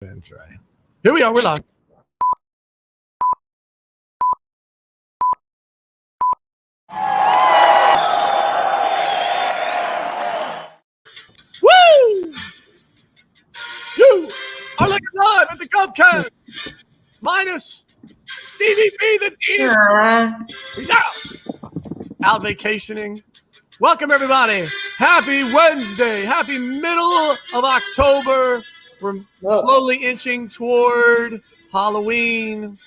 Here we are. We're live. Woo! You are looking live at the GovCast. Minus Stevie B, the dean. He's out vacationing. Welcome, everybody. Happy Wednesday. Happy middle of October. We're slowly inching toward Halloween.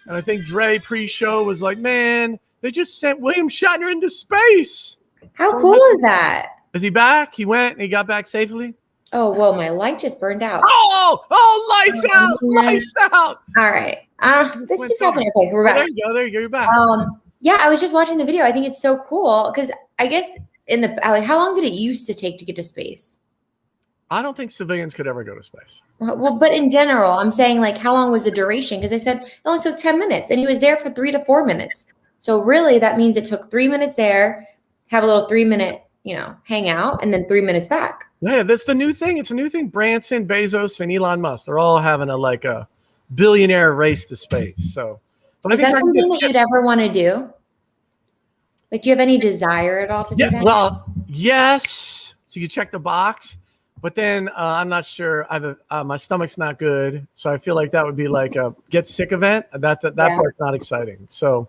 And I think Dre pre-show was like, man, they just sent William Shatner into space. How cool is that? Is he back? He went and he got back safely? Oh, whoa, my light just burned out. Oh, lights out. Lights out. All right. This keeps happening. Okay, we're back. There you go. There you go. You're back. Yeah, I was just watching the video. I think it's so cool because I guess how long did it used to take to get to space? I don't think civilians could ever go to space. Well, but in general, I'm saying like how long was the duration? Because they said it only took 10 minutes and he was there for 3 to 4 minutes. So really that means it took 3 minutes there, have a little 3-minute, hang out and then 3 minutes back. Yeah, that's the new thing. It's a new thing. Branson, Bezos, and Elon Musk, they're all having a billionaire race to space. So, but is that something that you'd ever want to do? Like, do you have any desire at all to do that? Well, yes. So you check the box, but then I'm not sure. My stomach's not good, so I feel like that would be like a get sick event. That part's not exciting. So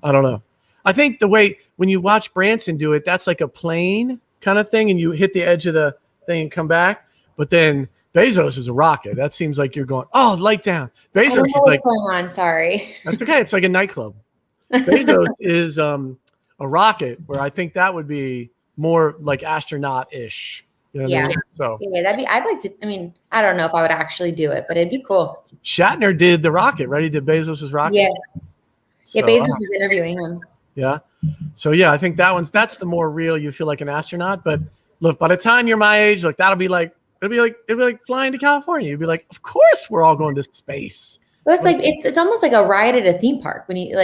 I don't know. I think the way when you watch Branson do it, that's like a plane kind of thing, and you hit the edge of the thing and come back. But then Bezos is a rocket. That seems like you're going, light down. Bezos I don't know is what's going on. Sorry. That's okay. It's like a nightclub. Bezos is a rocket, where I think that would be more like astronaut-ish. You know what I mean? So I'd like to. I mean, I don't know if I would actually do it, but it'd be cool. Shatner did the rocket, right? He did Bezos's rocket. Yeah. Yeah, Bezos was interviewing him. Yeah. So yeah, I think that's the more real. You feel like an astronaut, but look, by the time you're my age, look, it'll be like flying to California. You'd be like, of course we're all going to space. Well, it's like it's almost like a ride at a theme park when you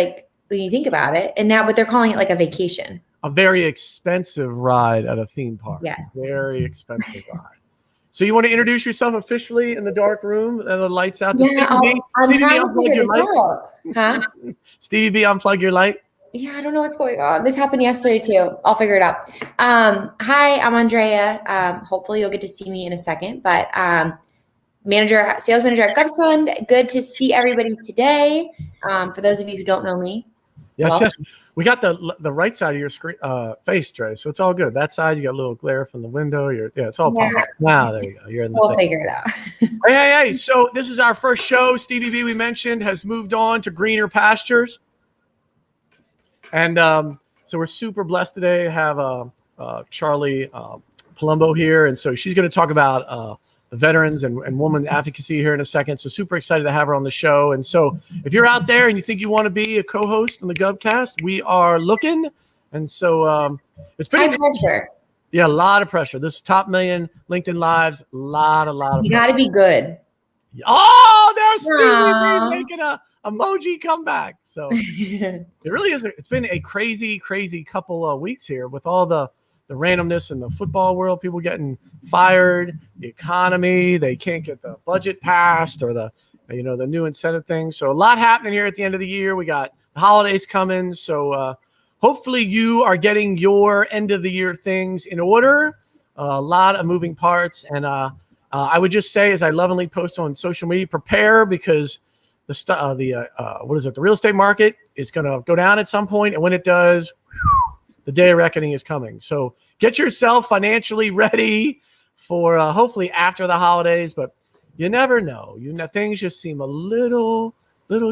think about it. And now, but they're calling it like a vacation. A very expensive ride at a theme park. Yes. Very expensive ride. So you want to introduce yourself officially in the dark room and the lights out? Yeah, I'm trying to figure this out. Huh? Stevie B, unplug your light. Yeah, I don't know what's going on. This happened yesterday too. I'll figure it out. Hi, I'm Andrea. Hopefully you'll get to see me in a second, but sales manager at GovFund. Good to see everybody today. For those of you who don't know me. Yes. We got the right side of your screen face, Dre. So it's all good. That side, you got a little glare from the window. It's all popped. Wow, there you go. You're in the We'll figure it out. Hey. So this is our first show. Stevie B, we mentioned, has moved on to greener pastures. And so we're super blessed today to have Charlie Palumbo here. And so she's going to talk about the veterans and woman advocacy here in a second. So super excited to have her on the show. And so if you're out there and you think you want to be a co-host on the GovCast, we are looking. And so it's pretty high pressure. Yeah, a lot of pressure. This is top million LinkedIn Lives. A lot of You got to be good. Oh, there's Stevie making a emoji comeback. So it really is. It's been a crazy couple of weeks here with all the randomness in the football world, people getting fired, the economy, they can't get the budget passed or the new incentive thing. So a lot happening here at the end of the year. We got the holidays coming. So hopefully you are getting your end of the year things in order. A lot of moving parts. And I would just say, as I lovingly post on social media, prepare because the real estate market is going to go down at some point. And when it does, the day of reckoning is coming. So get yourself financially ready for hopefully after the holidays, but you never know. Things just seem a little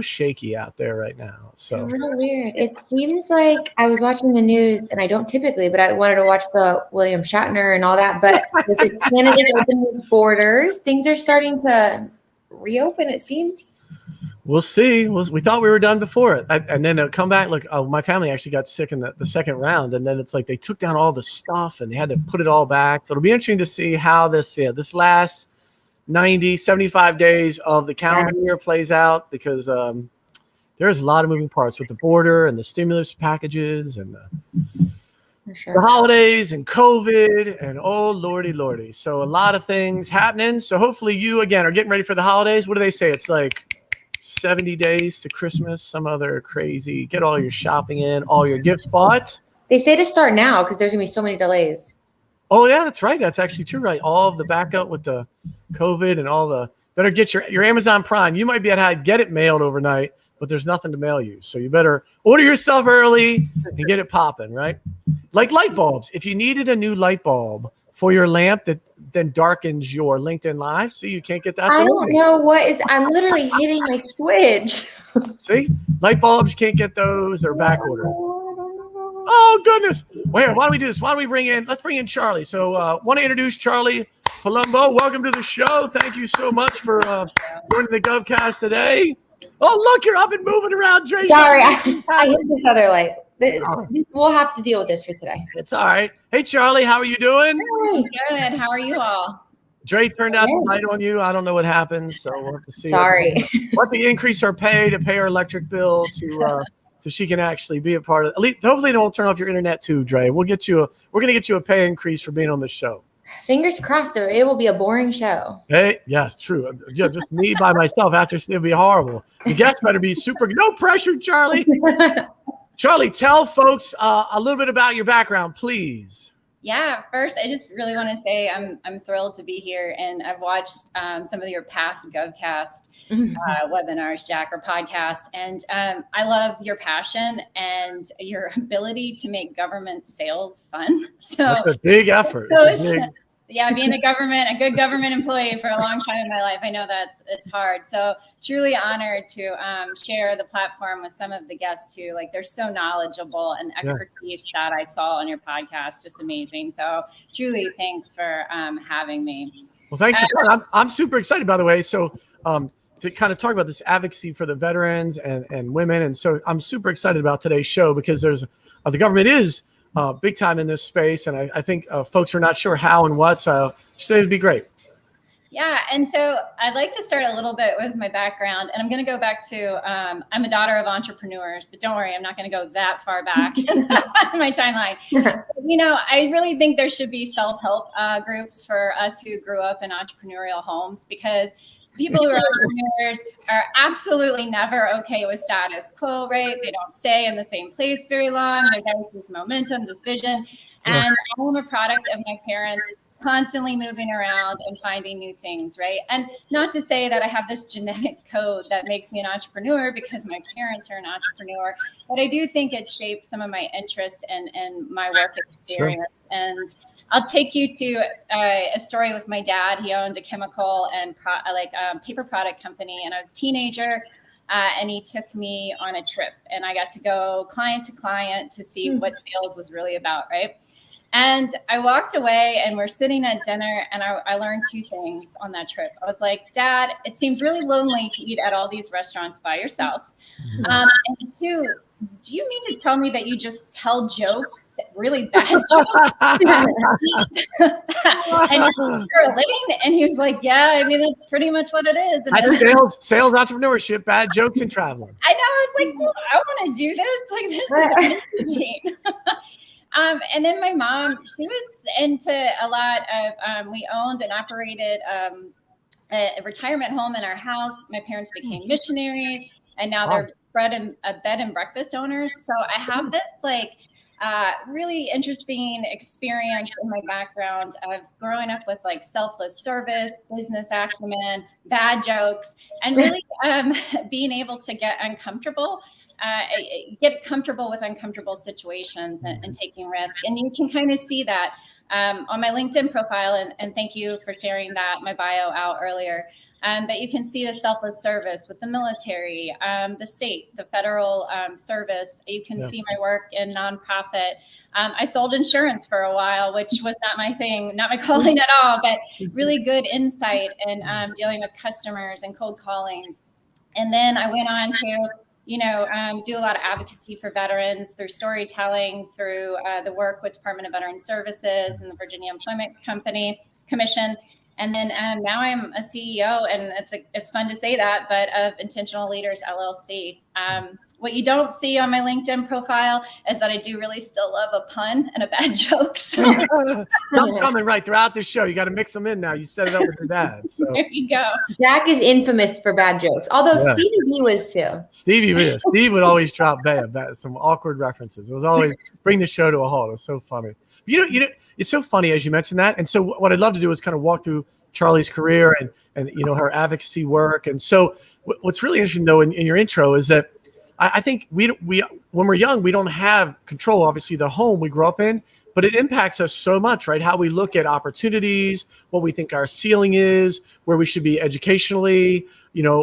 shaky out there right now. So it's a little weird. It seems like I was watching the news, and I don't typically, but I wanted to watch the William Shatner and all that. But this is Canada's opening borders. Things are starting to reopen, it seems. We'll see. We thought we were done before it. And then come back. Look, my family actually got sick in the second round. And then it's like they took down all the stuff and they had to put it all back. So it'll be interesting to see how this last 90, 75 days of the calendar year plays out because there's a lot of moving parts with the border and the stimulus packages and For sure. The holidays and COVID and oh lordy. So a lot of things happening. So hopefully you again are getting ready for the holidays. What do they say? It's like 70 days to Christmas, some other crazy. Get all your shopping in, all your gift spots. They say to start now because there's gonna be so many delays. Oh yeah, that's right. That's actually true, right? All of the backup with the COVID and all the better get your Amazon Prime. You might be able to get it mailed overnight, but there's nothing to mail you. So you better order your stuff early and get it popping, right? Like light bulbs. If you needed a new light bulb for your lamp that then darkens your LinkedIn Live, see, you can't get that. I don't know what is. I'm literally hitting my switch. See, light bulbs, you can't get those. They're back ordered. Oh goodness! Wait, why don't we do this? Why don't we let's bring in Charlie. So, want to introduce Charlie Palumbo. Welcome to the show. Thank you so much for joining the GovCast today. Oh, look, you're up and moving around, Dre. Sorry, I hit this other light. We'll have to deal with this for today. It's all right. Hey, Charlie, how are you doing? Good. How are you all? Dre turned out the light on you. I don't know what happened, so we'll have to see. Sorry. We'll have to increase our pay to pay our electric bill so she can actually be a part of it. At least, hopefully, they won't turn off your internet too, Dre. We're going to get you a pay increase for being on the show. Fingers crossed, though. It will be a boring show. Hey, yes, true. Yeah, just me by myself after it'll be horrible. The guests better be super. No pressure, Charlie. Charlie, tell folks a little bit about your background, please. Yeah, first, I just really want to say I'm thrilled to be here, and I've watched some of your past GovCast webinars, Jack, or podcast, and I love your passion and your ability to make government sales fun. So that's a big effort. Yeah, being a good government employee for a long time in my life, I know it's hard. So truly honored to share the platform with some of the guests too. Like they're so knowledgeable and expertise that I saw on your podcast, just amazing. So truly thanks for having me. Well, thanks for coming. I'm super excited, by the way. So to kind of talk about this advocacy for the veterans and women. And so I'm super excited about today's show because the government is big time in this space. And I think folks are not sure how and what. So today would be great. Yeah. And so I'd like to start a little bit with my background. And I'm going to go back to, I'm a daughter of entrepreneurs, but don't worry, I'm not going to go that far back in my timeline. You know, I really think there should be self-help groups for us who grew up in entrepreneurial homes, because people who are entrepreneurs are absolutely never okay with status quo, right? They don't stay in the same place very long. There's always this momentum, this vision. And I'm a product of my parents constantly moving around and finding new things, right? And not to say that I have this genetic code that makes me an entrepreneur because my parents are an entrepreneur, but I do think it shaped some of my interest and my work experience. Sure. And I'll take you to a story with my dad. He owned a chemical and paper product company, and I was a teenager. And he took me on a trip, and I got to go client to client to see what sales was really about, right? And I walked away, and we're sitting at dinner, and I learned two things on that trip. I was like, Dad, it seems really lonely to eat at all these restaurants by yourself. And two, do you mean to tell me that you just tell jokes, really bad jokes, and for a living? And he was like, yeah, I mean, that's pretty much what it is. And sales entrepreneurship, bad jokes, and traveling. I know. I was like, well, I want to do this. Like, this is amazing. And then my mom, she was into a lot of, we owned and operated a retirement home in our house. My parents became missionaries, and now they're bed and breakfast owners. So I have this really interesting experience in my background of growing up with selfless service, business acumen, bad jokes, and really being able to get comfortable with uncomfortable situations and taking risks. And you can kind of see that on my LinkedIn profile. And thank you for sharing my bio out earlier. But you can see the selfless service with the military, the state, the federal service. You can see my work in nonprofit. I sold insurance for a while, which was not my thing, not my calling at all, but really good insight in dealing with customers and cold calling. And then I went on to do a lot of advocacy for veterans through storytelling, through the work with Department of Veteran Services and the Virginia Employment Commission. And then now I'm a CEO, and it's fun to say that, but of Intentional Leaders LLC. What you don't see on my LinkedIn profile is that I do really still love a pun and a bad joke. So I'm coming right throughout the show. You got to mix them in now. You set it up with your dad. So there you go. Jack is infamous for bad jokes, although Stevie B was too. Steve would always drop some awkward references. It was always bring the show to a halt. It was so funny. You know, it's so funny as you mentioned that. And so what I'd love to do is kind of walk through Charlie's career and her advocacy work. And so what's really interesting though in your intro is that I think we when we're young, we don't have control, obviously, the home we grew up in, but it impacts us so much, right? How we look at opportunities, what we think our ceiling is, where we should be educationally,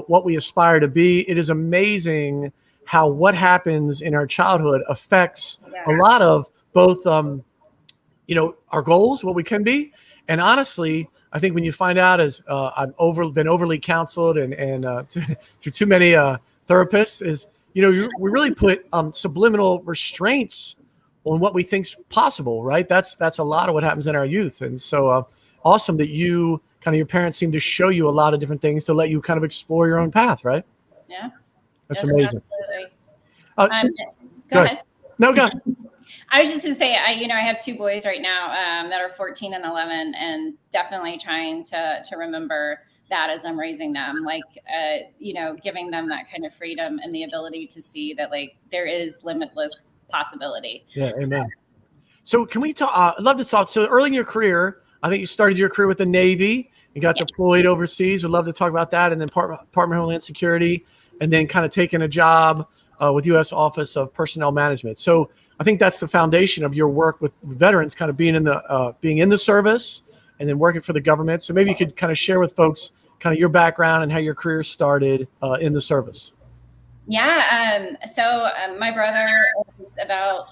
what we aspire to be. It is amazing how what happens in our childhood affects a lot of both, our goals, what we can be. And honestly, I think when you find out as I've been overly counseled and through too many therapists is, we really put subliminal restraints on what we think's possible, right? That's a lot of what happens in our youth. And so awesome that your parents seem to show you a lot of different things to let you kind of explore your own path, right? Yeah. That's amazing. Absolutely. Go ahead. No, go ahead. I was just going to say, I have two boys right now that are 14 and 11, and definitely trying to remember that as I'm raising them, giving them that kind of freedom and the ability to see that there is limitless possibility. Yeah, amen. So can we talk? I'd love to talk. So early in your career, I think you started your career with the Navy. You got deployed overseas. We'd love to talk about that, and then Department of Homeland Security, and then kind of taking a job with U.S. Office of Personnel Management. So I think that's the foundation of your work with veterans, kind of being in the service and then working for the government. So maybe you could kind of share with folks kind of your background and how your career started in the service. Yeah. So my brother is about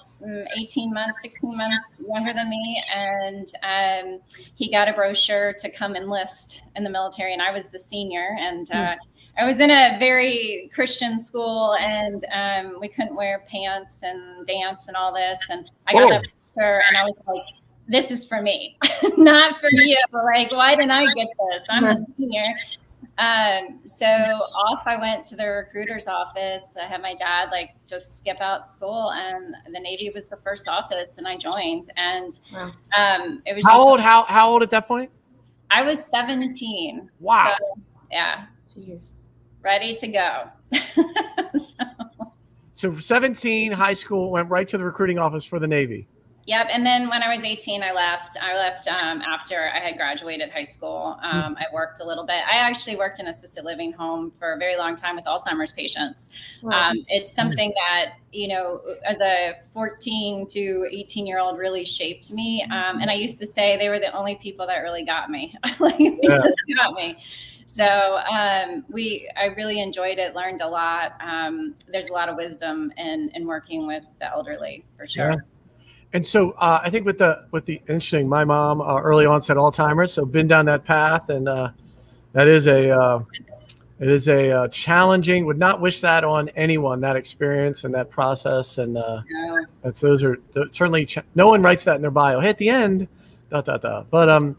16 months younger than me. And he got a brochure to come enlist in the military. And I was the senior. And I was in a very Christian school, and we couldn't wear pants and dance and all this. And I got that brochure, and I was like, this is for me, not for you. Why didn't I get this? I'm a senior. So off I went to the recruiter's office. I had my dad just skip out school, and the Navy was the first office, and I joined. And it was how old at that point? I was 17. Wow. So, yeah. Jeez. Ready to go. So 17, high school, went right to the recruiting office for the Navy. Yep. And then when I was 18, I left after I had graduated high school. I worked a little bit. I actually worked in assisted living home for a very long time with Alzheimer's patients. Wow. It's something that, as a 14 to 18-year-old really shaped me. And I used to say they were the only people that really got me. Just got me. So I really enjoyed it, learned a lot. There's a lot of wisdom in working with the elderly, for sure. Yeah. And so I think with the interesting, my mom early onset Alzheimer's, so been down that path, and that is a challenging. Would not wish that on anyone, that experience and that process, and those are certainly no one writes that in their bio. Hey, at the end, ... But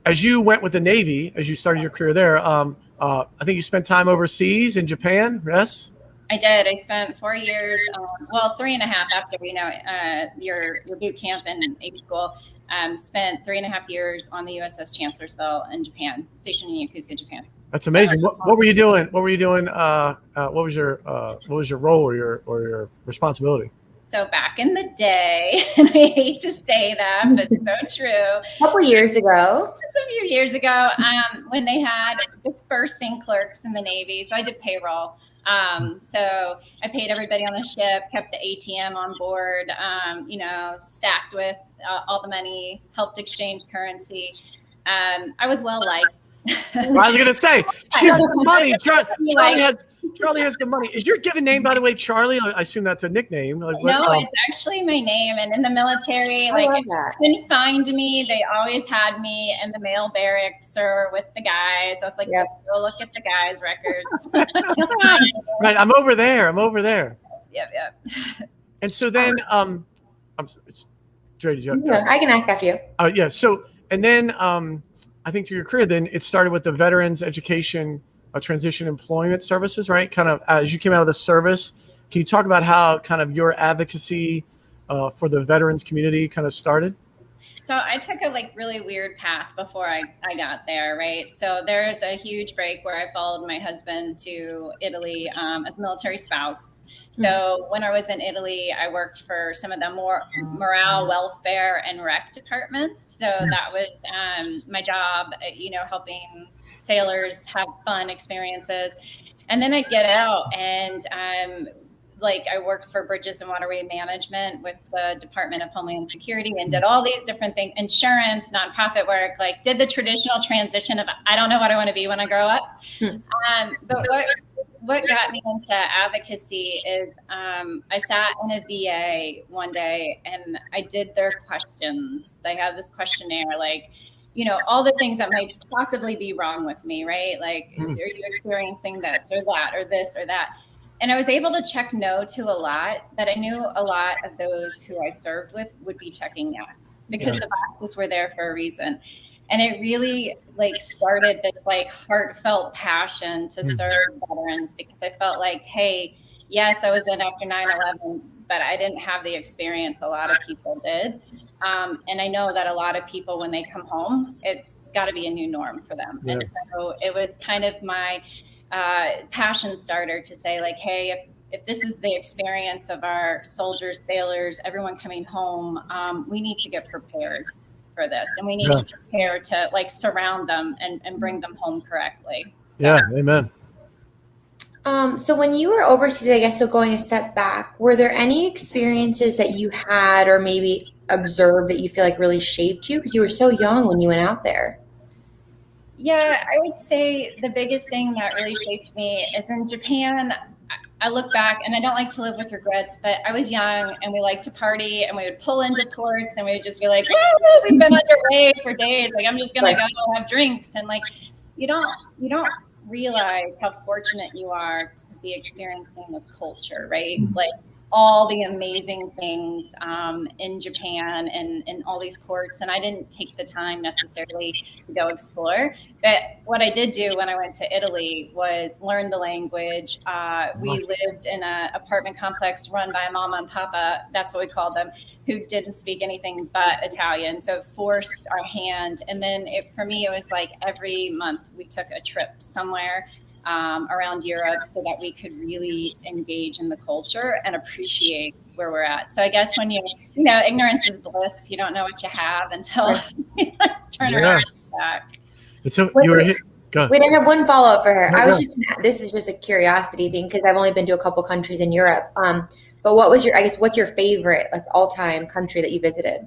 as you went with the Navy, as you started your career there, I think you spent time overseas in Japan. Yes. I did. I spent 4 years, 3.5 after, your boot camp and A school. Spent 3.5 years on the USS Chancellorsville in Japan, stationed in Yokosuka, Japan. That's amazing. So, what were you doing? What was your role or your responsibility? So back in the day, and I hate to say that, but it's so true. A couple years ago. A few years ago, when they had dispersing clerks in the Navy. So I did payroll. So I paid everybody on the ship, kept the ATM on board, stacked with all the money, helped exchange currency. I was well liked. I was going to say, she has the money. Charlie has the money. Is your given name, by the way, Charlie? I assume that's a nickname. It's actually my name. And in the military, if you couldn't find me, they always had me in the male barracks or with the guys. I was like, just go look at the guys' records. Right. I'm over there. Yep. And so then, Dre, did you? I can ask after you. Yeah. So, and then, I think to your career, then it started with the Veterans Education Transition Employment Services, right? Kind of as you came out of the service, can you talk about how kind of your advocacy for the veterans community kind of started? So I took a really weird path before I got there, right? So there's a huge break where I followed my husband to Italy as a military spouse. So when I was in Italy, I worked for some of the more morale, welfare, and rec departments. So that was my job, helping sailors have fun experiences. And then I'd get out and I worked for Bridges and Waterway Management with the Department of Homeland Security and did all these different things, insurance, nonprofit work, did the traditional transition of, I don't know what I want to be when I grow up. But what got me into advocacy is I sat in a VA one day and I did their questions. They have this questionnaire, all the things that might possibly be wrong with me, right? Are you experiencing this or that or this or that? And I was able to check no to a lot, but I knew a lot of those who I served with would be checking yes, because the boxes were there for a reason. And it really started this heartfelt passion to serve veterans, because I felt hey, yes, I was in after 9/11, but I didn't have the experience a lot of people did. And I know that a lot of people, when they come home, it's got to be a new norm for them. And so it was kind of my passion starter to say hey, if this is the experience of our soldiers, sailors, everyone coming home, we need to get prepared for this, and we need to prepare to surround them and bring them home correctly. So. Amen. So when you were overseas, I guess, so going a step back, were there any experiences that you had or maybe observed that you feel really shaped you, because you were so young when you went out there? Yeah, I would say the biggest thing that really shaped me is in Japan. I look back, and I don't like to live with regrets, but I was young and we liked to party, and we would pull into ports and we would just be we've been underway for days. I'm just going to go have drinks. And you don't realize how fortunate you are to be experiencing this culture, right? All the amazing things in Japan and all these ports. And I didn't take the time necessarily to go explore. But what I did do when I went to Italy was learn the language. We lived in an apartment complex run by a mama and papa, that's what we called them, who didn't speak anything but Italian. So it forced our hand. And then for me, it was every month we took a trip somewhere around Europe so that we could really engage in the culture and appreciate where we're at. So I guess when ignorance is bliss, you don't know what you have until you turn around back. So go. Wait, I have one follow-up for her. This is just a curiosity thing, because I've only been to a couple countries in Europe. But what's your favorite all-time country that you visited?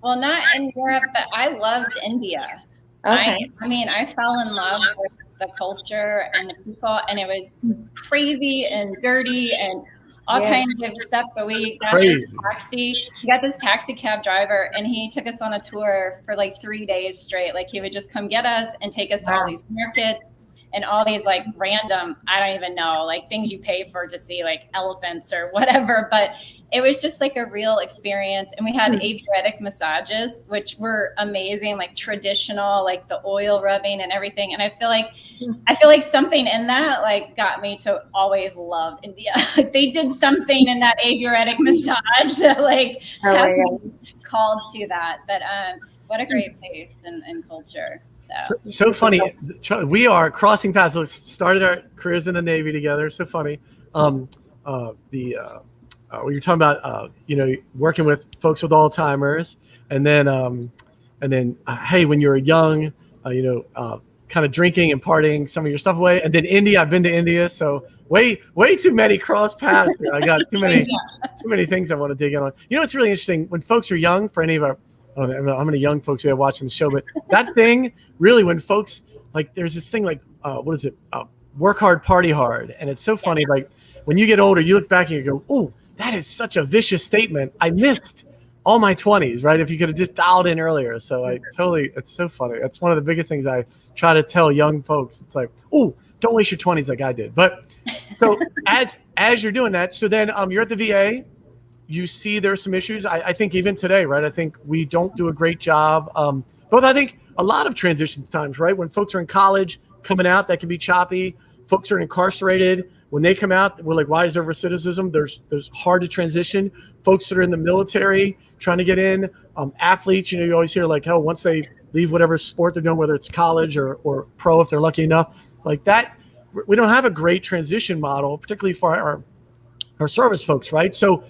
Well, not in Europe, but I loved India. Okay. I fell in love with the culture and the people, and it was crazy and dirty and all kinds of stuff. But we got this taxi cab driver, and he took us on a tour for 3 days straight. He would just come get us and take us to all these markets and all these random, I don't even know, things you pay for to see elephants or whatever. But it was just a real experience. And we had Ayurvedic massages, which were amazing, traditional, the oil rubbing and everything. And I feel like something in that got me to always love India. They did something in that Ayurvedic massage that has me called to that. But what a great place and culture. So funny. We are crossing paths. So started our careers in the Navy together. So funny. When you're talking about, working with folks with Alzheimer's, and then hey, when you were young, kind of drinking and partying some of your stuff away, and then India. I've been to India, so way too many cross paths here. I got too many things I want to dig in on. It's really interesting when folks are young. For any of our, I don't know how many young folks we have watching the show, but that thing really, when folks there's this thing what is it? Work hard, party hard, and it's so funny. When you get older, you look back and you go, "Oh, that is such a vicious statement. I missed all my 20s, right? If you could have just dialed in earlier." So it's so funny. That's one of the biggest things I try to tell young folks. It's "Oh, don't waste your 20s like I did." But so as you're doing that, so then you're at the VA, you see there's some issues. I think even today, right? I think we don't do a great job. Both, I think a lot of transition times, right? When folks are in college, coming out, that can be choppy. Folks are incarcerated. When they come out, we're like, why is there recidivism? There's hard to transition. Folks that are in the military trying to get in, athletes, you always hear like, hell, once they leave whatever sport they're doing, whether it's college or pro, if they're lucky enough, like that, we don't have a great transition model, particularly for our service folks, right? So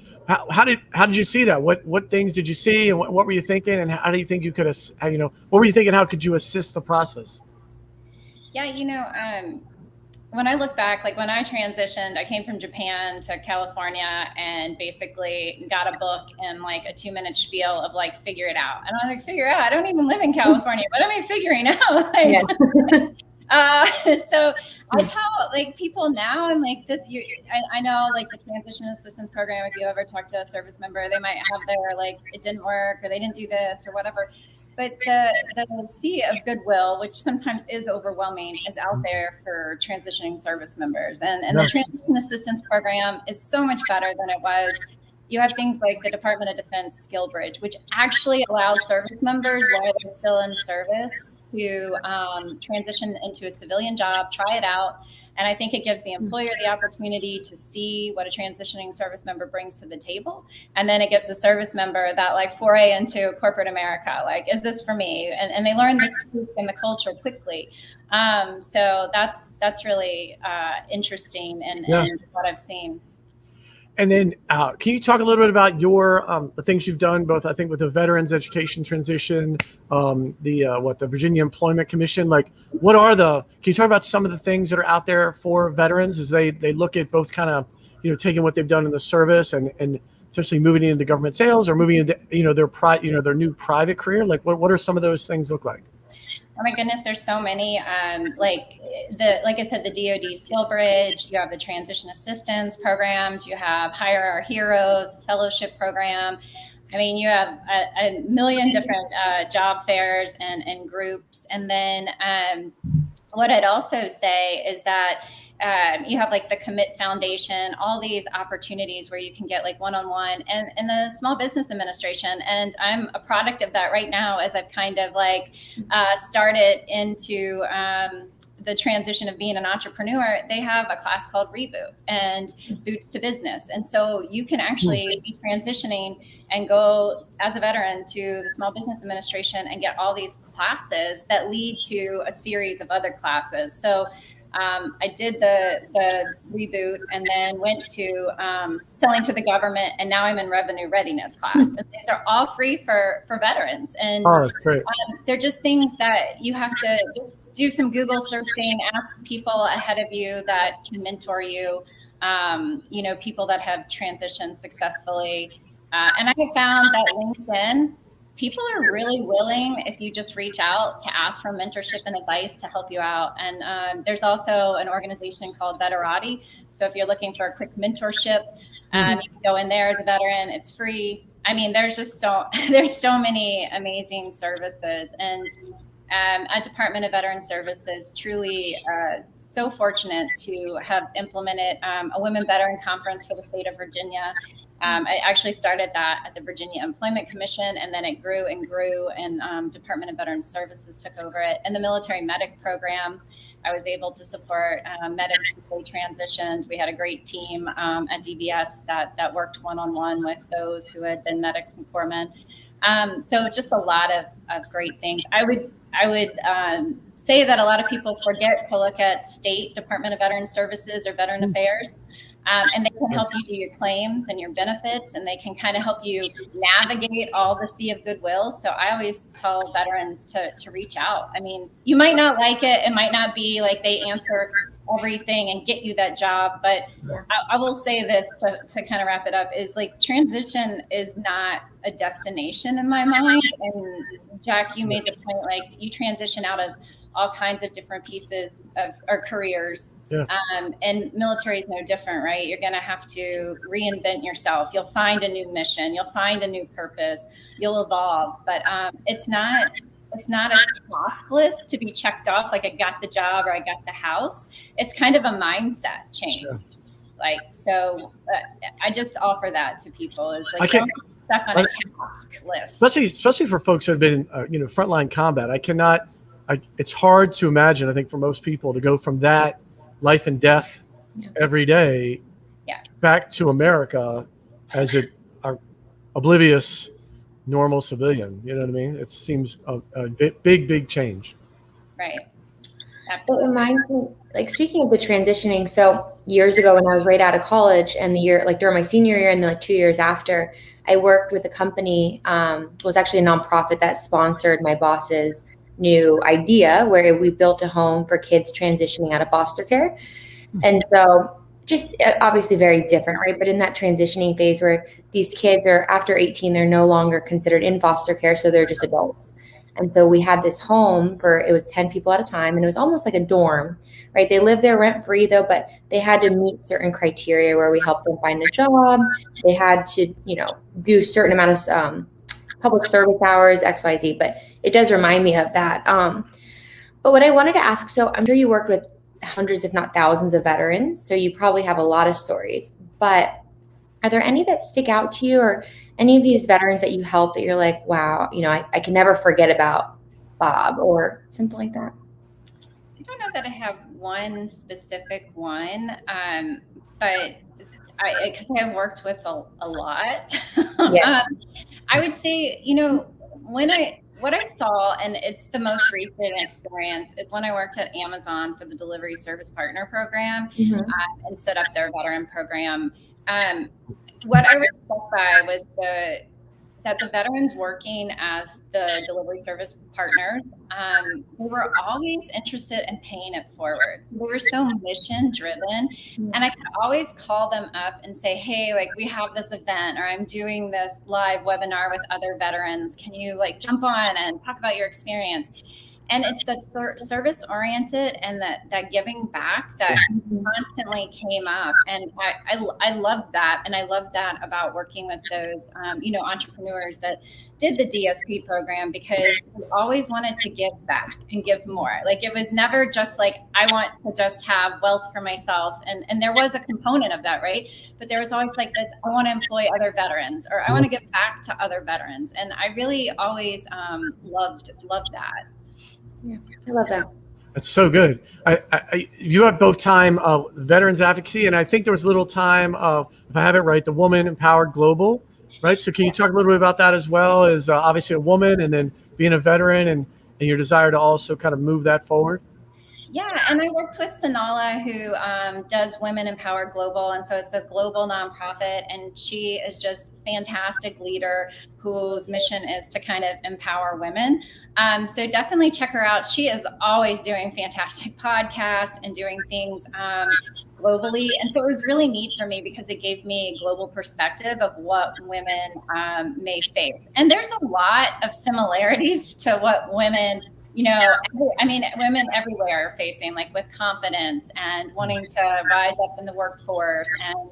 how did you see that? What things did you see, and what were you thinking, and how do you think you could, what were you thinking? How could you assist the process? Yeah, when I look back, like when I transitioned, I came from Japan to California and basically got a book and like a 2-minute spiel of like, figure it out. And I'm like, figure it out? I don't even live in California. What am I figuring out? Like, yes. So I tell like people now, I'm like this, I know like the transition assistance program, if you ever talk to a service member, they might have their like, it didn't work or they didn't do this or whatever. But the sea of goodwill, which sometimes is overwhelming, is out there for transitioning service members. And the transition assistance program is so much better than it was. You have things like the Department of Defense Skill Bridge, which actually allows service members while they're still in service to transition into a civilian job, try it out. And I think it gives the employer the opportunity to see what a transitioning service member brings to the table. And then it gives the service member that like foray into corporate America. Like, is this for me? And they learn the speak and the culture quickly. So that's really interesting and what I've seen. And then can you talk a little bit about your the things you've done, both I think with the Veterans Education Transition, the Virginia Employment Commission, like can you talk about some of the things that are out there for veterans as they look at both kind of, taking what they've done in the service and potentially moving into government sales or moving into, their new private career? Like what are some of those things look like? Oh my goodness, there's so many. Like I said, the DoD Skill Bridge. You have the transition assistance programs. You have Hire Our Heroes, the fellowship program. I mean, you have a million different job fairs and groups. And then what I'd also say is that you have like the Commit Foundation, all these opportunities where you can get like one-on-one and the Small Business Administration. And I'm a product of that right now as I've kind of like started into the transition of being an entrepreneur. They have a class called Reboot and Boots to Business. And so you can actually be transitioning and go as a veteran to the Small Business Administration and get all these classes that lead to a series of other classes. So I did the Reboot and then went to selling to the government, and now I'm in revenue readiness class. And these are all free for veterans. And they're just things that you have to just do some Google searching, ask people ahead of you that can mentor you, people that have transitioned successfully. And I have found that LinkedIn, people are really willing, if you just reach out, to ask for mentorship and advice to help you out. And there's also an organization called Veterati. So if you're looking for a quick mentorship, you can go in there as a veteran. It's free. I mean, there's so many amazing services. And a Department of Veteran Services truly so fortunate to have implemented a Women Veteran Conference for the state of Virginia. I actually started that at the Virginia Employment Commission, and then it grew and grew, and Department of Veteran Services took over it. And the Military Medic Program, I was able to support medics as they transitioned. We had a great team at DVS that worked one-on-one with those who had been medics and corpsmen. So just a lot of great things. I would say that a lot of people forget to look at state Department of Veteran Services or Veteran Affairs. And they can help you do your claims and your benefits, and they can kind of help you navigate all the sea of goodwill. So I always tell veterans to reach out. I mean, you might not like it. It might not be like they answer everything and get you that job. But I will say this to kind of wrap it up is like transition is not a destination in my mind. And Jack, you made the point, like you transition out of all kinds of different pieces of our careers. And military is no different, right? You're going to have to reinvent yourself. You'll find a new mission. You'll find a new purpose. You'll evolve. But it's not a task list to be checked off like I got the job or I got the house. It's kind of a mindset change. Like, so I just offer that to people is like, don't get stuck on a task list. Especially for folks that have been, frontline combat. It's hard to imagine, I think, for most people to go from that life and death every day back to America as our oblivious, normal civilian. You know what I mean? It seems a big change. Right. Absolutely. It reminds me, like, speaking of the transitioning, so years ago when I was right out of college and the year, like during my senior year and then like 2 years after, I worked with a company, was actually a nonprofit that sponsored my boss's new idea where we built a home for kids transitioning out of foster care. And so just obviously very different, right? But in that transitioning phase where these kids are after 18, they're no longer considered in foster care. So they're just adults. And so we had this home it was 10 people at a time, and it was almost like a dorm, right? They lived there rent free though, but they had to meet certain criteria where we helped them find a job. They had to, do a certain amount of public service hours, XYZ, but it does remind me of that. But what I wanted to ask, so I'm sure you worked with hundreds, if not thousands of veterans, so you probably have a lot of stories, but are there any that stick out to you or any of these veterans that you help that you're like, wow, I can never forget about Bob or something like that? I don't know that I have one specific one, but because I have worked with a lot. Yeah. I would say, what I saw, and it's the most recent experience, is when I worked at Amazon for the Delivery Service Partner Program and set up their veteran program. What I was struck by was that the veterans working as the delivery service partners, they were always interested in paying it forward. So they were so mission driven. And I could always call them up and say, hey, like we have this event, or I'm doing this live webinar with other veterans. Can you like jump on and talk about your experience? And it's that service oriented and that giving back that constantly came up. And I love that. And I love that about working with those, entrepreneurs that did the DSP program, because we always wanted to give back and give more. Like it was never just like, I want to just have wealth for myself. And there was a component of that, right? But there was always like this, I want to employ other veterans, or I want to give back to other veterans. And I really always loved that. Yeah, I love that. That's so good. You had both time veterans advocacy, and I think there was a little time if I have it right, the Woman Empowered Global, right? So can you talk a little bit about that as well, as obviously a woman and then being a veteran and your desire to also kind of move that forward? Yeah, and I worked with Sanala, who does Women Empowered Global, and so it's a global nonprofit, and she is just a fantastic leader whose mission is to kind of empower women. So definitely check her out. She is always doing fantastic podcasts and doing things globally, and so it was really neat for me because it gave me a global perspective of what women may face. And there's a lot of similarities to what women women everywhere are facing, like with confidence and wanting to rise up in the workforce. And,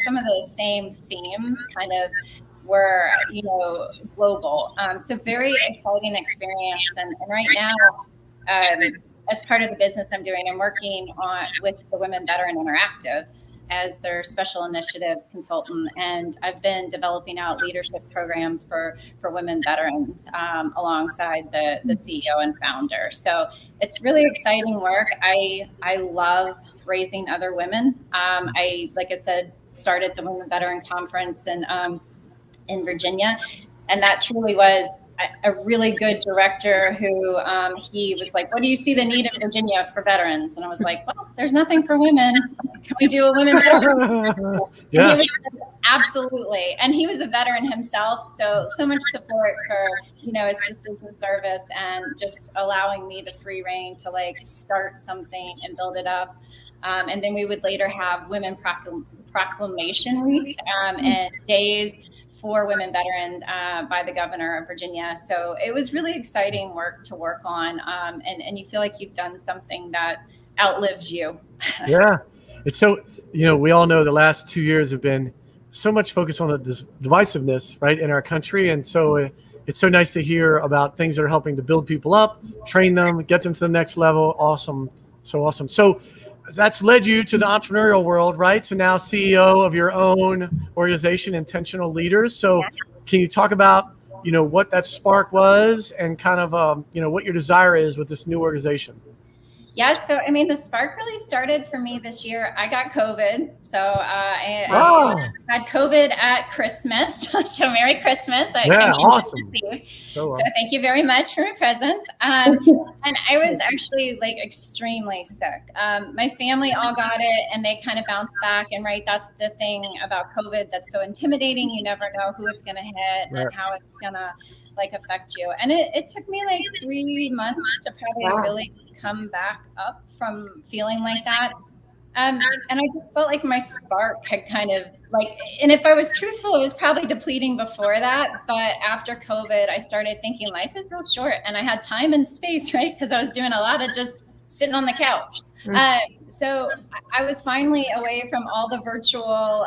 some of the same themes kind of were, global. So very exciting experience. And right now, as part of the business I'm doing, I'm working with the Women Veteran Interactive as their special initiatives consultant. And I've been developing out leadership programs for women veterans alongside the CEO and founder. So it's really exciting work. I love raising other women. Like I said, started the Women Veteran Conference in Virginia. And that truly was a really good director who he was like, what do you see the need in Virginia for veterans? And I was like, well, there's nothing for women. Can we do a women veteran? Yeah. He was, absolutely. And he was a veteran himself. So much support for, his sisters in service and just allowing me the free reign to like start something and build it up. And then we would later have women proclamation weeks and days for women veterans by the governor of Virginia. So it was really exciting work to work on. And you feel like you've done something that outlives you. Yeah. It's so, we all know the last 2 years have been so much focus on the divisiveness, right, in our country. And so it's so nice to hear about things that are helping to build people up, train them, get them to the next level. Awesome. So awesome. So that's led you to the entrepreneurial world, right? So now CEO of your own organization, Intentional Leaders. So can you talk about, what that spark was and kind of, what your desire is with this new organization? Yeah, so I mean, the spark really started for me this year. I got COVID, so I had COVID at Christmas. So Merry Christmas! Awesome. So thank you very much for your presents. And I was actually like extremely sick. My family all got it, and they kind of bounced back. And that's the thing about COVID that's so intimidating. You never know who it's going to hit and how it's going to affect you. And it took me like 3 months to probably really come back up from feeling like that. And I just felt like my spark had kind of and if I was truthful, it was probably depleting before that. But after COVID, I started thinking life is real short, and I had time and space, right? Because I was doing a lot of just sitting on the couch. So I was finally away from all the virtual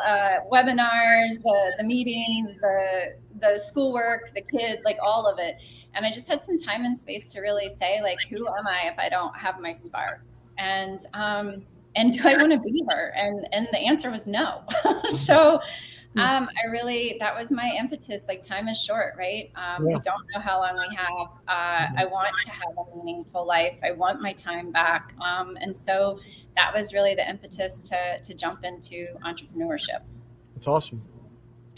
webinars, the meetings, the schoolwork, the kid, all of it. And I just had some time and space to really say, who am I if I don't have my spark? And do I want to be her? And the answer was no. So that was my impetus. Time is short, right? We don't know how long we have. I want to have a meaningful life. I want my time back. And so that was really the impetus to jump into entrepreneurship. That's awesome.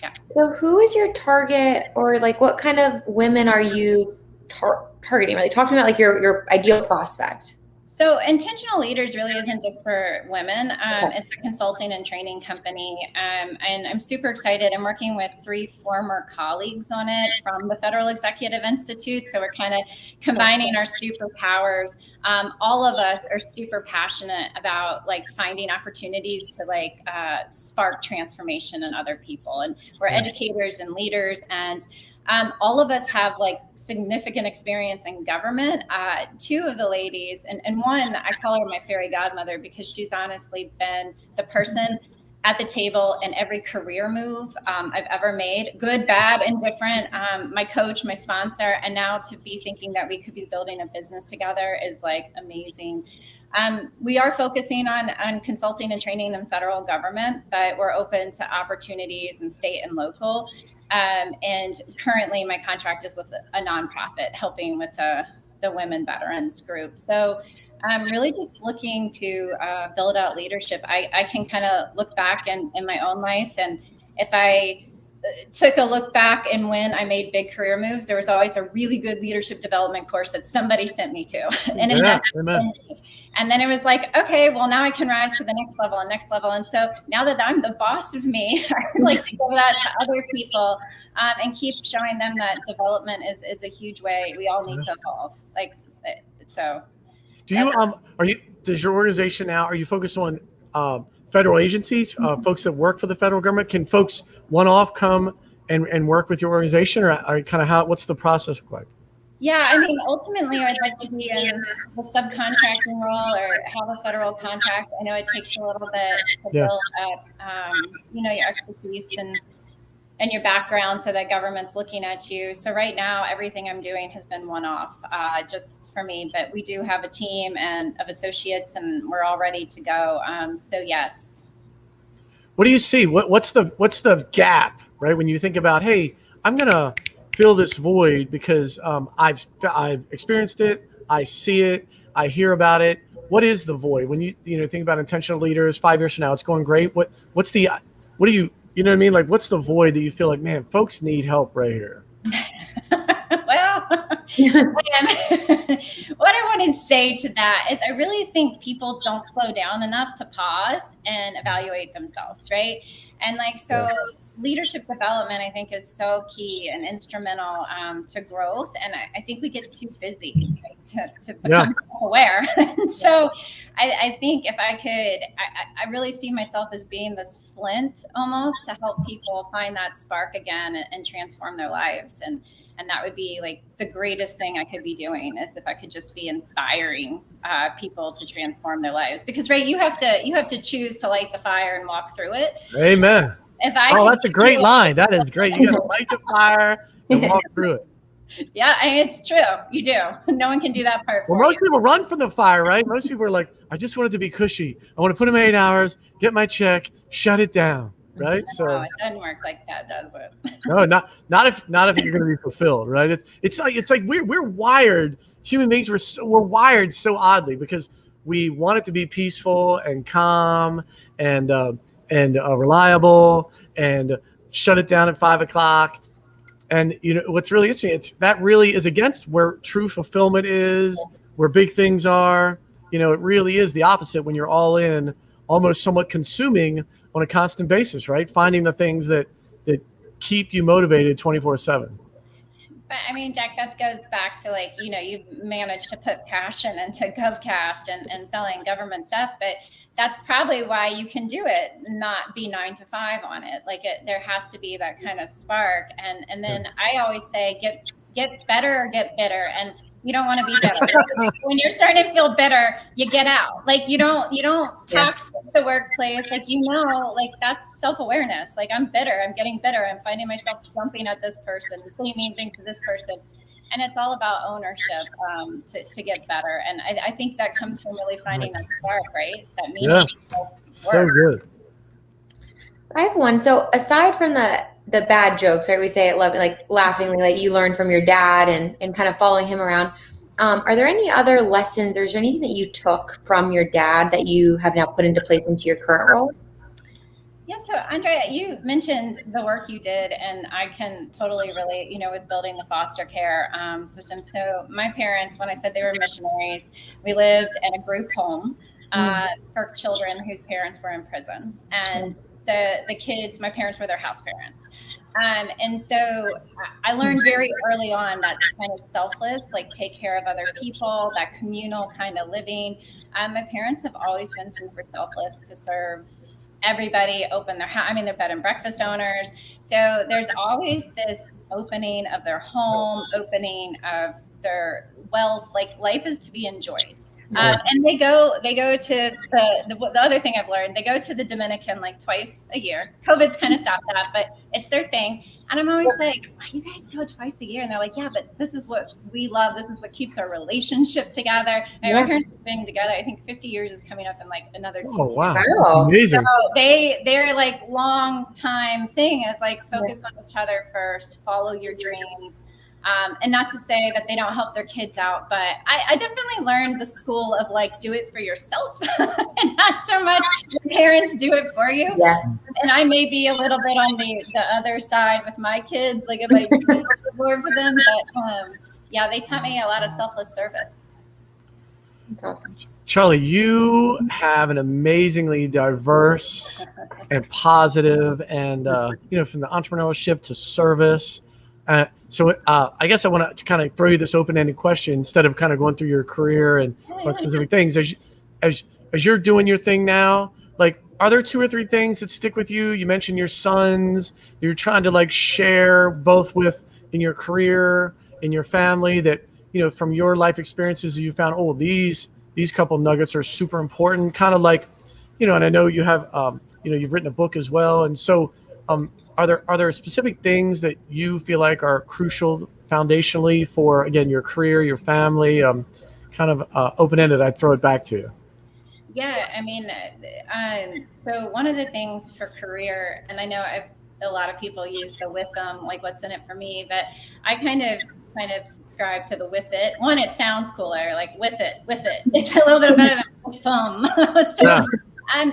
Yeah. So who is your target, or what kind of women are you targeting? Talk to me about your ideal prospect. So Intentional Leaders really isn't just for women. It's a consulting and training company. And I'm super excited. I'm working with 3 former colleagues on it from the Federal Executive Institute. So we're kind of combining our superpowers. All of us are super passionate about finding opportunities to spark transformation in other people. And we're educators and leaders, and all of us have significant experience in government. 2 of the ladies, and one, I call her my fairy godmother because she's honestly been the person at the table in every career move I've ever made, good, bad, indifferent. My coach, my sponsor, and now to be thinking that we could be building a business together is amazing. We are focusing on consulting and training in federal government, but we're open to opportunities in state and local. And currently my contract is with a nonprofit helping with the women veterans group. So I'm really just looking to build out leadership. I can kind of look back in my own life, and if I took a look back and when I made big career moves, there was always a really good leadership development course that somebody sent me to and invested in me. And then it was okay, well, now I can rise to the next level and next level. And so now that I'm the boss of me, I would like to give that to other people and keep showing them that development is a huge way. We all need to evolve. So. Does your organization now, are you focused on federal agencies, folks that work for the federal government? Can folks one-off come and work with your organization, or kind of what's the process look like? Yeah, I mean, ultimately, I'd like to be in the subcontracting role or have a federal contract. I know it takes a little bit to build up, your expertise and your background so that government's looking at you. So right now, everything I'm doing has been one-off just for me, but we do have a team of associates, and we're all ready to go. So yes. What do you see? What's the gap, right? When you think about, hey, I'm going to fill this void because I've experienced it, I see it, I hear about it. What is the void? When you think about Intentional Leaders 5 years from now, it's going great. What do you know what I mean? What's the void that you feel man, folks need help right here? Well, what I want to say to that is I really think people don't slow down enough to pause and evaluate themselves, right? And leadership development, I think, is so key and instrumental to growth. And I think we get too busy to become aware. So I think if I could, I really see myself as being this flint almost to help people find that spark again and transform their lives. And that would be the greatest thing I could be doing, is if I could just be inspiring people to transform their lives. Because you have to choose to light the fire and walk through it. Amen. That's a great line. That is great. You got to light the fire and walk through it. Yeah, I mean, it's true. You do. No one can do that part for Well, most you. people run from the fire, right? Most people are like, I just want it to be cushy. I want to put in 8 hours, get my check, shut it down, right? No, So it doesn't work like that, does it? no, not if you're going to be fulfilled, right? It's like we're wired. Human beings we're wired so oddly because we want it to be peaceful and calm and reliable and shut it down at 5 o'clock. And what's really interesting, that really is against where true fulfillment is, where big things are. It really is the opposite when you're all in, almost somewhat consuming on a constant basis, right? Finding the things that keep you motivated 24/7. But I mean, Jack, that goes back to like, you've managed to put passion into GovCast and selling government stuff, but that's probably why you can do it, not be 9 to 5 on it. Like there has to be that kind of spark. And then I always say, get better or get bitter. And you don't want to be bitter. When you're starting to feel bitter, you get out. Like you don't toxic the workplace. Like, like that's self-awareness. Like I'm bitter, I'm getting bitter. I'm finding myself jumping at this person, saying mean things to this person. And it's all about ownership to get better. And I think that comes from really finding that spark, right? That meaning. So good. I have one. So aside from the bad jokes, right? We say it like laughingly, like you learned from your dad and kind of following him around. Are there any other lessons or is there anything that you took from your dad that you have now put into place into your current role? Yeah, so Andrea, you mentioned the work you did, and I can totally relate, with building the foster care system. So my parents, when I said they were missionaries, we lived in a group home for children whose parents were in prison. And the kids, my parents were their house parents. And so I learned very early on that kind of selfless, like take care of other people, that communal kind of living. My parents have always been super selfless to serve everybody, open their house. I mean, they're bed and breakfast owners. So there's always this opening of their home, opening of their wealth. Like life is to be enjoyed. And they go to the other thing I've learned, they go to the Dominican like twice a year. COVID's kind of stopped that, but it's their thing. And I'm always like, you guys go twice a year? And they're like, yeah, but this is what we love. This is what keeps our relationship together. And my parents have been together, I think 50 years is coming up in like another 2 years. Wow. Amazing. So they're like long time thing is like focus on each other first, follow your dreams. And not to say that they don't help their kids out, but I definitely learned the school of like, do it for yourself and not so much your parents do it for you. Yeah. And I may be a little bit on the other side with my kids, like if I do more for them, but yeah, they taught me a lot of selfless service. That's awesome. Charlie, you have an amazingly diverse and positive and, from the entrepreneurship to service. So I guess I want to kind of throw you this open-ended question instead of kind of going through your career and specific things. As you're doing your thing now, like, are there 2 or 3 things that stick with you? You mentioned your sons. You're trying to like share both with in your career, in your family that, from your life experiences, you found, these couple nuggets are super important. Kind of like, and I know you have, you've written a book as well. And so, are there specific things that you feel like are crucial foundationally for, again, your career, your family, kind of open-ended? I'd throw it back to you. Yeah, I mean, so one of the things for career, and I know a lot of people use the with them, like what's in it for me, but I kind of subscribe to the with it. One, it sounds cooler, like with it. It's a little bit better than thumb.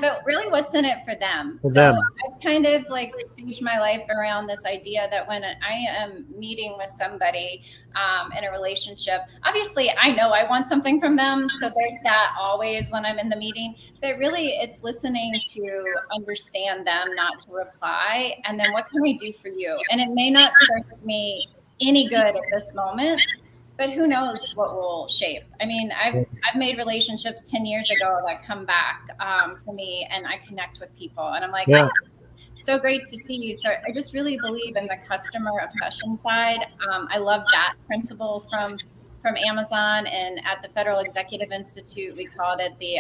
But really what's in it for them. I've kind of like staged my life around this idea that when I am meeting with somebody in a relationship, obviously I know I want something from them. So there's that always when I'm in the meeting, but really it's listening to understand them, not to reply. And then what can we do for you? And it may not serve me any good at this moment, but who knows what will shape. I mean, I've made relationships 10 years ago that come back to me and I connect with people and I'm like, so great to see you. So I just really believe in the customer obsession side. I love that principle from Amazon, and at the Federal Executive Institute, we called it the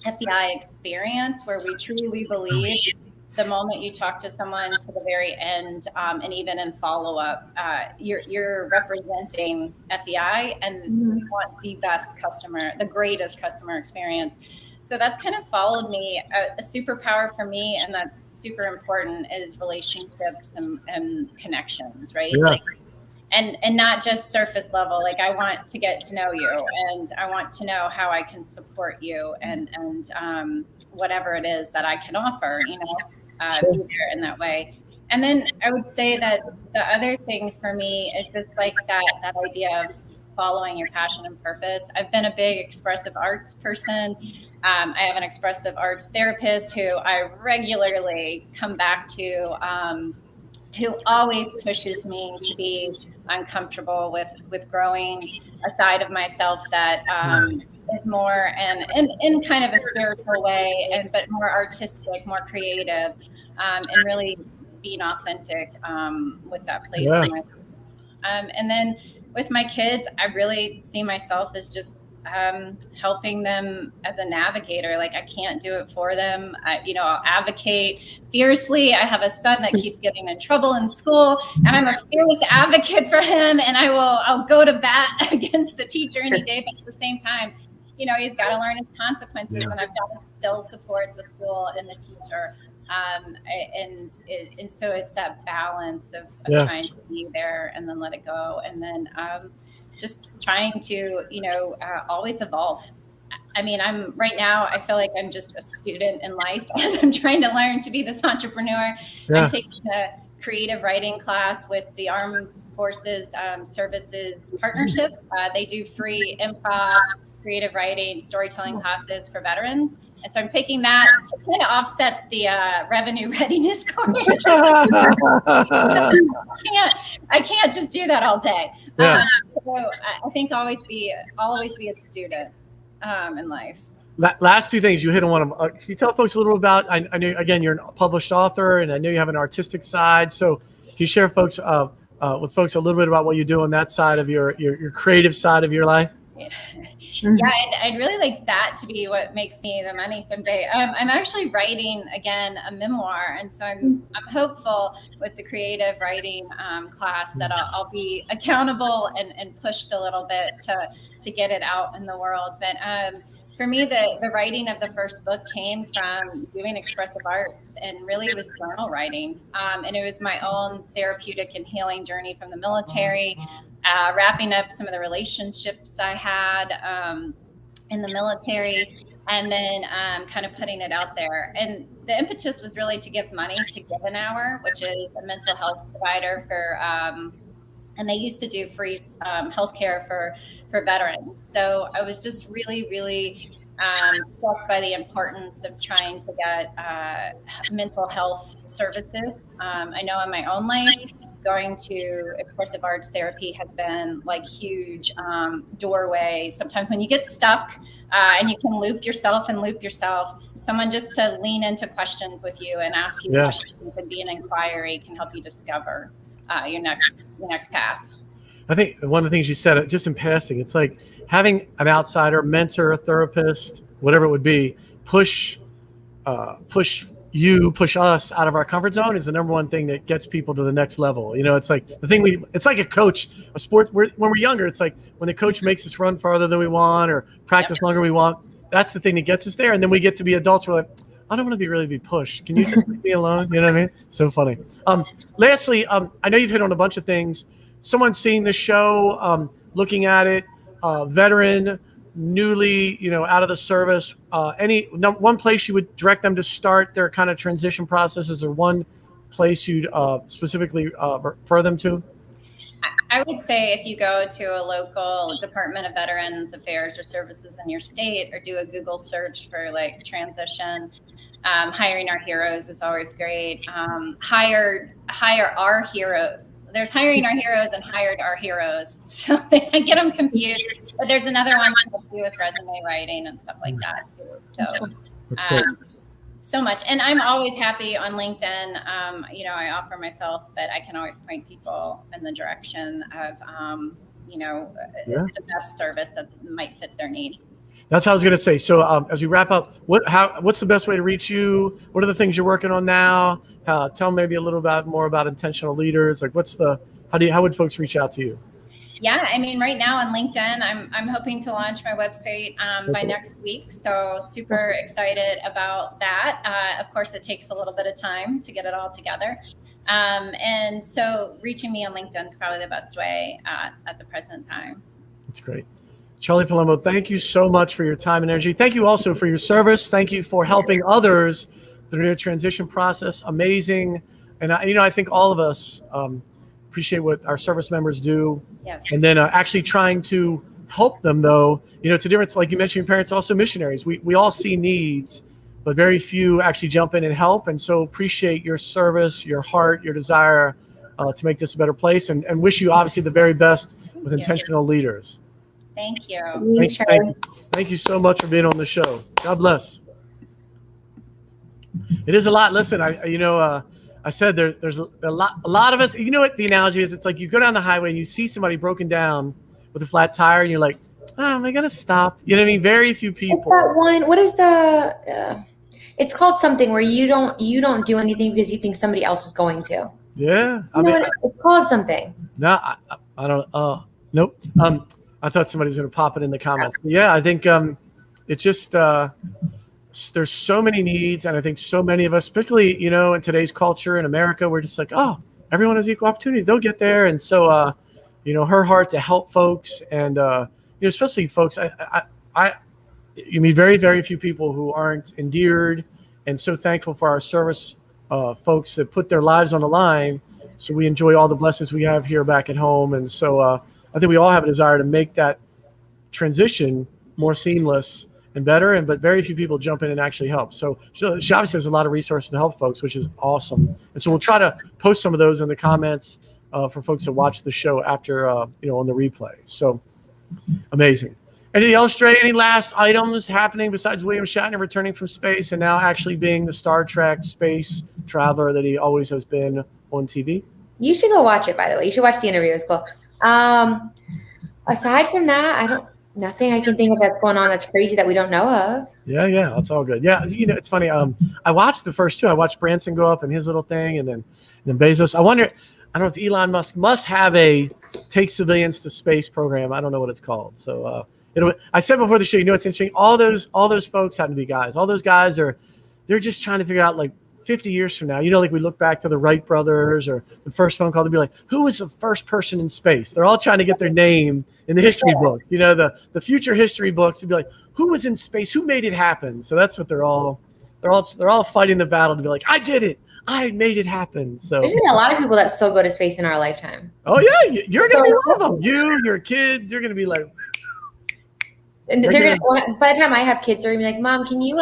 FEI experience, where we truly believe the moment you talk to someone to the very end, and even in follow-up, you're representing FEI, and you want the greatest customer experience. So that's kind of followed me. A superpower for me, and that's super important, is relationships and connections, right? Yeah. Like, and not just surface level. Like, I want to get to know you, and I want to know how I can support you, and whatever it is that I can offer, Sure. be there in that way. And then I would say that the other thing for me is just like that idea of following your passion and purpose. I've been a big expressive arts person. I have an expressive arts therapist who I regularly come back to, who always pushes me to be uncomfortable with growing a side of myself that is more and in kind of a spiritual way, but more artistic, more creative, and really being authentic with that place. Yeah. And then with my kids, I really see myself as just helping them as a navigator. Like, I can't do it for them. I'll advocate fiercely. I have a son that keeps getting in trouble in school, and I'm a fierce advocate for him. And I'll go to bat against the teacher any day. But at the same time, he's got to learn his consequences, and I've got to still support the school and the teacher. And so it's that balance of trying to be there and then let it go, and then just trying to always evolve. I mean, I feel like I'm just a student in life as I'm trying to learn to be this entrepreneur. I'm taking a creative writing class with the Armed Forces Services Partnership. They do free improv, creative writing, storytelling classes for veterans. And so I'm taking that to kind of offset the revenue readiness course. I can't just do that all day. Yeah. So I think I'll always be a student in life. Last two things, you hit on one of them. Can you tell folks a little about, I know, again, you're a published author, and I know you have an artistic side. So can you share with folks a little bit about what you do on that side of your creative side of your life? Yeah, I'd really like that to be what makes me the money someday. I'm actually writing again a memoir, and so I'm hopeful with the creative writing class that I'll be accountable and pushed a little bit to get it out in the world. But for me, the writing of the first book came from doing expressive arts, and really it was journal writing, and it was my own therapeutic and healing journey from the military. Wrapping up some of the relationships I had in the military, and then kind of putting it out there. And the impetus was really to give money to Give an Hour, which is a mental health provider for, and they used to do free healthcare for veterans. So I was just really, really struck by the importance of trying to get mental health services. I know in my own life, going to expressive arts therapy has been like huge doorway. Sometimes when you get stuck and you can loop yourself, someone just to lean into questions with you and ask you questions and be an inquiry can help you discover your next path. I think one of the things you said, just in passing, it's like having an outsider, mentor, a therapist, whatever it would be, push us out of our comfort zone is the number one thing that gets people to the next level. It's like it's like a coach, a sports. When we're younger, it's like when the coach makes us run farther than we want or practice longer than we want. That's the thing that gets us there. And then we get to be adults. We're like, I don't want to really be pushed. Can you just leave me alone? You know what I mean? So funny. Lastly, I know you've hit on a bunch of things. Someone seeing the show, looking at it, veteran, newly, out of the service, one place you would direct them to start their kind of transition process? Is there one place you'd specifically refer them to? I would say if you go to a local Department of Veterans Affairs or Services in your state, or do a Google search for like transition, hiring our heroes is always great. Hire our hero. There's hiring our heroes and hired our heroes. So I get them confused. But there's another one to do with resume writing and stuff like that too. So so much. And I'm always happy on LinkedIn. I offer myself, but I can always point people in the direction of, the best service that might fit their need. That's what I was going to say. So as we wrap up, what's the best way to reach you? What are the things you're working on now? Tell maybe a little bit more about intentional leaders. Like how would folks reach out to you? Yeah, I mean, right now on LinkedIn, I'm hoping to launch my website by next week. So super excited about that. Of course, it takes a little bit of time to get it all together. And so reaching me on LinkedIn is probably the best way at the present time. That's great. Charlie Palumbo, thank you so much for your time and energy. Thank you also for your service. Thank you for helping others through their transition process. Amazing. And I think all of us appreciate what our service members do. Yes. And then actually trying to help them, though. It's a difference. Like you mentioned, your parents are also missionaries. We all see needs, but very few actually jump in and help. And so appreciate your service, your heart, your desire to make this a better place, and wish you obviously the very best with intentional leaders. Thank you. Thank you so much for being on the show. God bless. It is a lot. Listen, I said there's a lot of us. You know what the analogy is? It's like you go down the highway and you see somebody broken down with a flat tire, and you're like, oh, am I gonna stop? You know what I mean? Very few people. What's that one? What is the? It's called something where you don't do anything because you think somebody else is going to. Yeah, it's called something. No, I don't. Nope. I thought somebody was gonna pop it in the comments. But yeah, I think it just there's so many needs, and I think so many of us, particularly in today's culture in America, we're just like, oh, everyone has equal opportunity, they'll get there. And so her heart to help folks, and especially folks, you meet very, very few people who aren't endeared, and so thankful for our service folks that put their lives on the line so we enjoy all the blessings we have here back at home. And so I think we all have a desire to make that transition more seamless and better, but very few people jump in and actually help. So she obviously has a lot of resources to help folks, which is awesome. And so we'll try to post some of those in the comments for folks to watch the show after, on the replay. So amazing. Anything else, Dre? Any last items happening besides William Shatner returning from space and now actually being the Star Trek space traveler that he always has been on TV? You should go watch it, by the way. You should watch the interview. It's cool. Aside from that, nothing I can think of that's going on that's crazy that we don't know of. Yeah, it's all good. Yeah, it's funny. I watched the first two. I watched Branson go up and his little thing, and then Bezos. I don't know if Elon Musk must have a take civilians to space program. I don't know what it's called. So I said before the show, it's interesting. All those folks happen to be guys. All those guys they're just trying to figure out, like, 50 years from now, like we look back to the Wright brothers or the first phone call to be like, who was the first person in space? They're all trying to get their name in the history books, the future history books, to be like, who was in space? Who made it happen? So that's what they're all fighting the battle to be like, I did it. I made it happen. So there's a lot of people that still go to space in our lifetime. Oh yeah. You're going to be one of them. You, your kids, you're going to be like, and they're gonna. By the time I have kids, they're gonna be like, "Mom, can you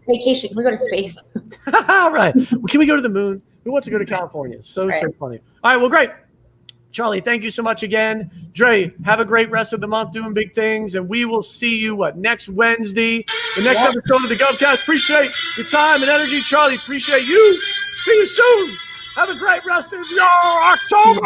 vacation? Can we go to space?" Right. Well, can we go to the moon? Who wants to go to California? So funny. All right. Well, great. Charlie, thank you so much again. Dre, have a great rest of the month doing big things, and we will see you next Wednesday, the next episode of the GovCast. Appreciate your time and energy, Charlie. Appreciate you. See you soon. Have a great rest of your October.